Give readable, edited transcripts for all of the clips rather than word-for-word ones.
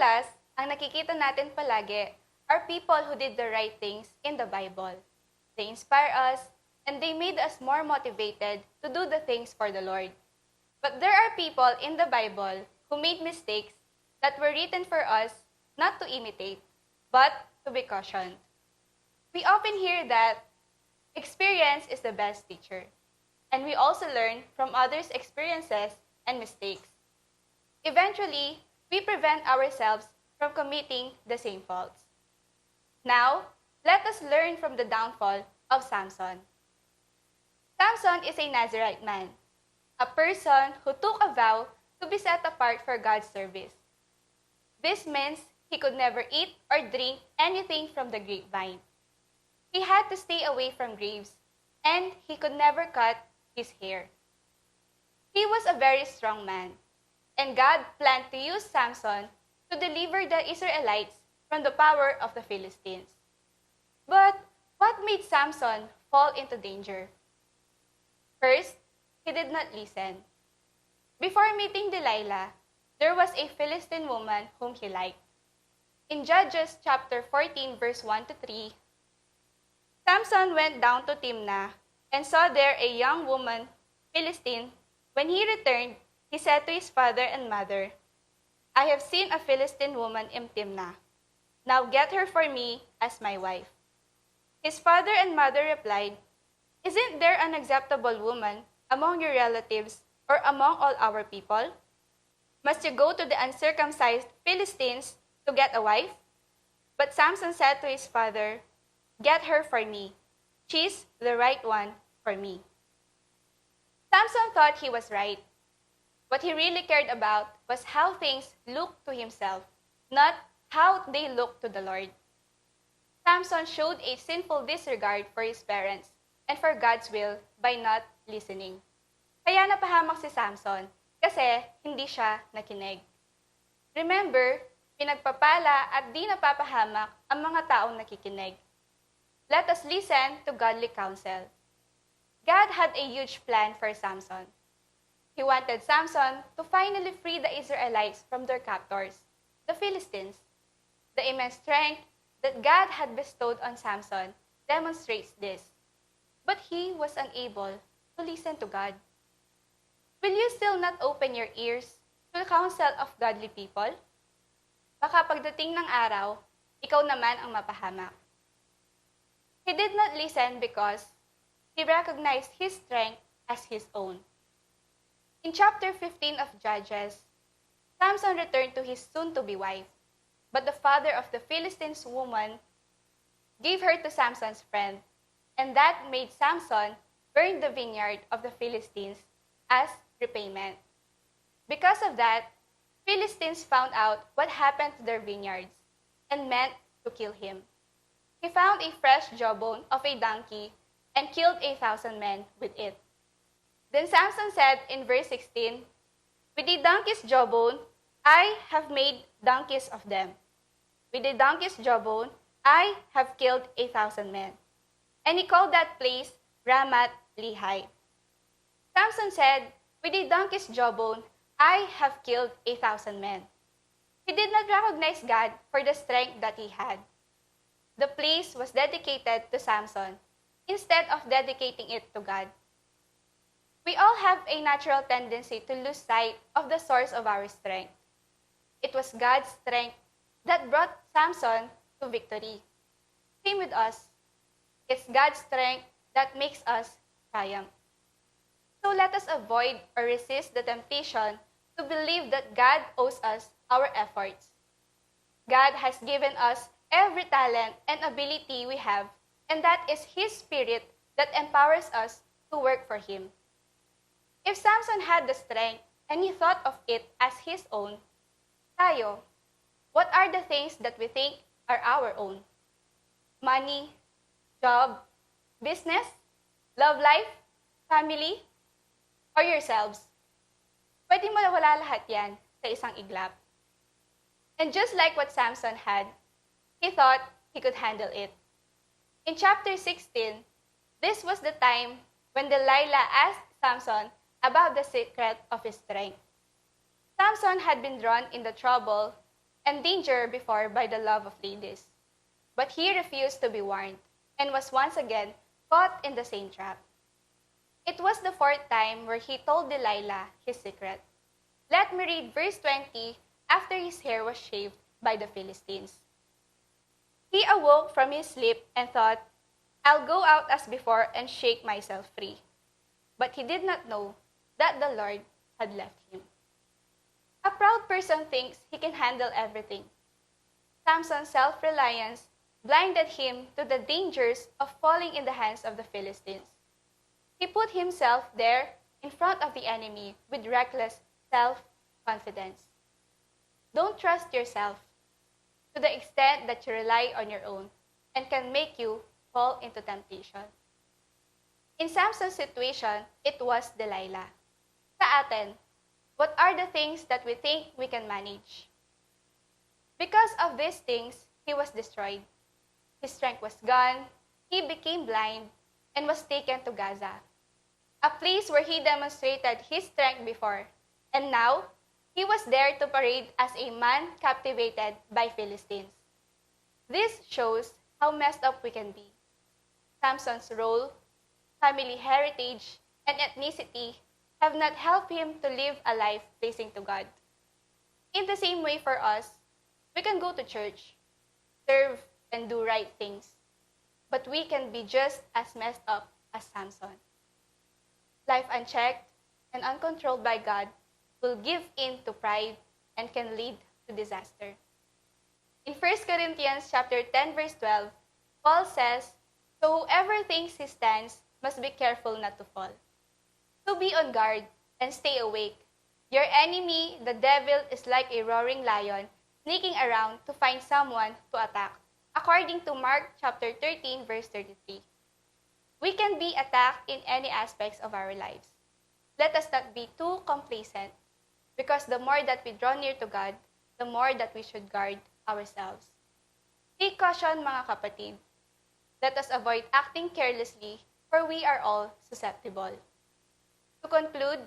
Madalas, ang nakikita natin palagi are people who did the right things in the Bible. They inspire us, and they made us more motivated to do the things for the Lord. But there are people in the Bible who made mistakes that were written for us not to imitate, but to be cautioned. We often hear that experience is the best teacher, and we also learn from others' experiences and mistakes. Eventually, we prevent ourselves from committing the same faults. Now, let us learn from the downfall of Samson. Samson is a Nazirite man, a person who took a vow to be set apart for God's service. This means he could never eat or drink anything from the grapevine. He had to stay away from graves, and he could never cut his hair. He was a very strong man, and God planned to use Samson to deliver the Israelites from the power of the Philistines. But what made Samson fall into danger? First, he did not listen. Before meeting Delilah, there was a Philistine woman whom he liked. In Judges chapter 14, verse 1 to 3, Samson went down to Timnah and saw there a young woman, Philistine. When he returned, he said to his father and mother, "I have seen a Philistine woman in Timnah. Now get her for me as my wife." His father and mother replied, "Isn't there an acceptable woman among your relatives or among all our people? Must you go to the uncircumcised Philistines to get a wife?" But Samson said to his father, "Get her for me. She's the right one for me." Samson thought he was right. What he really cared about was how things looked to himself, not how they looked to the Lord. Samson showed a sinful disregard for his parents and for God's will by not listening. Kaya napahamak si Samson kasi hindi siya nakinig. Remember, pinagpapala at di napapahamak ang mga taong nakikinig. Let us listen to godly counsel. God had a huge plan for Samson. He wanted Samson to finally free the Israelites from their captors, the Philistines. The immense strength that God had bestowed on Samson demonstrates this. But he was unable to listen to God. Will you still not open your ears to the counsel of godly people? Baka pagdating ng araw, ikaw naman ang mapahamak. He did not listen because he recognized his strength as his own. In chapter 15 of Judges, Samson returned to his soon-to-be wife, but the father of the Philistines woman gave her to Samson's friend, and that made Samson burn the vineyard of the Philistines as repayment. Because of that, Philistines found out what happened to their vineyards and meant to kill him. He found a fresh jawbone of a donkey and killed 1,000 men with it. Then Samson said in verse 16, "With a donkey's jawbone, I have made donkeys of them. With a donkey's jawbone, I have killed 1,000 men." And he called that place Ramath Lehi. Samson said, "With a donkey's jawbone, I have killed 1,000 men." He did not recognize God for the strength that he had. The place was dedicated to Samson instead of dedicating it to God. We all have a natural tendency to lose sight of the source of our strength. It was God's strength that brought Samson to victory. Same with us. It's God's strength that makes us triumph. So let us avoid or resist the temptation to believe that God owes us our efforts. God has given us every talent and ability we have, and that is His Spirit that empowers us to work for Him. If Samson had the strength and he thought of it as his own, tayo, what are the things that we think are our own? Money, job, business, love life, family, or yourselves? Pwede mo nawala lahat yan sa isang iglap. And just like what Samson had, he thought he could handle it. In chapter 16, this was the time when Delilah asked Samson about the secret of his strength. Samson had been drawn in the trouble and danger before by the love of ladies. But he refused to be warned and was once again caught in the same trap. It was the fourth time where he told Delilah his secret. Let me read verse 20 after his hair was shaved by the Philistines. He awoke from his sleep and thought, I'll go out as before and shake myself free. But he did not know that the Lord had left him. A proud person thinks he can handle everything. Samson's self-reliance blinded him to the dangers of falling in the hands of the Philistines. He put himself there in front of the enemy with reckless self-confidence. Don't trust yourself to the extent that you rely on your own and can make you fall into temptation. In Samson's situation, it was Delilah. Sa atin, what are the things that we think we can manage? Because of these things, he was destroyed. His strength was gone, he became blind, and was taken to Gaza, a place where he demonstrated his strength before, and now he was there to parade as a man captivated by Philistines. This shows how messed up we can be. Samson's role, family heritage, and ethnicity have not helped him to live a life pleasing to God. In the same way for us, we can go to church, serve, and do right things, but we can be just as messed up as Samson. Life unchecked and uncontrolled by God will give in to pride and can lead to disaster. In 1 Corinthians chapter 10, verse 12, Paul says, So whoever thinks he stands must be careful not to fall. So be on guard and stay awake. Your enemy, the devil, is like a roaring lion, sneaking around to find someone to attack, according to Mark chapter 13, verse 33. We can be attacked in any aspects of our lives. Let us not be too complacent, because the more that we draw near to God, the more that we should guard ourselves. Take caution, mga kapatid. Let us avoid acting carelessly, for we are all susceptible. To conclude,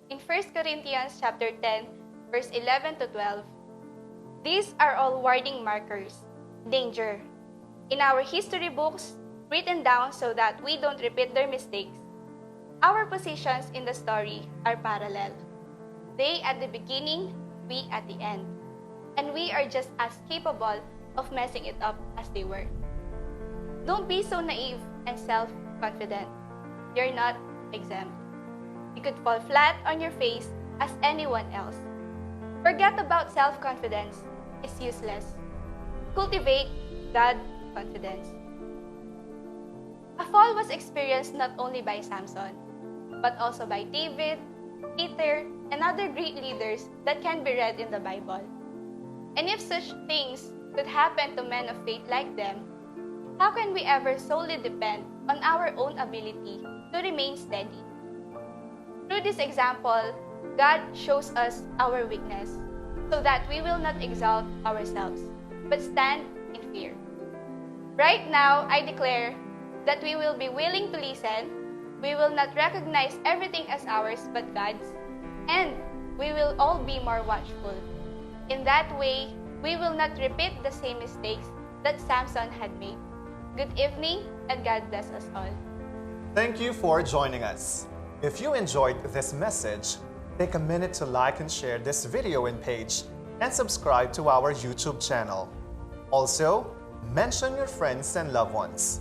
in 1 Corinthians chapter 10, verse 11 to 12, these are all warning markers, danger, in our history books, written down so that we don't repeat their mistakes. Our positions in the story are parallel. They at the beginning, we at the end. And we are just as capable of messing it up as they were. Don't be so naive and self-confident. You're not exempt. You could fall flat on your face as anyone else. Forget about self-confidence. It's useless. Cultivate God-confidence. A fall was experienced not only by Samson, but also by David, Peter, and other great leaders that can be read in the Bible. And if such things could happen to men of faith like them, how can we ever solely depend on our own ability to remain steady? Through this example, God shows us our weakness so that we will not exalt ourselves, but stand in fear. Right now, I declare that we will be willing to listen, we will not recognize everything as ours but God's, and we will all be more watchful. In that way, we will not repeat the same mistakes that Samson had made. Good evening, and God bless us all. Thank you for joining us. If you enjoyed this message, take a minute to like and share this video and page and subscribe to our YouTube channel. Also, mention your friends and loved ones.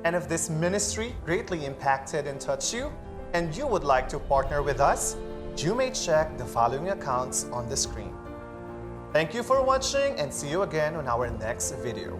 And if this ministry greatly impacted and touched you, and you would like to partner with us, you may check the following accounts on the screen. Thank you for watching and see you again on our next video.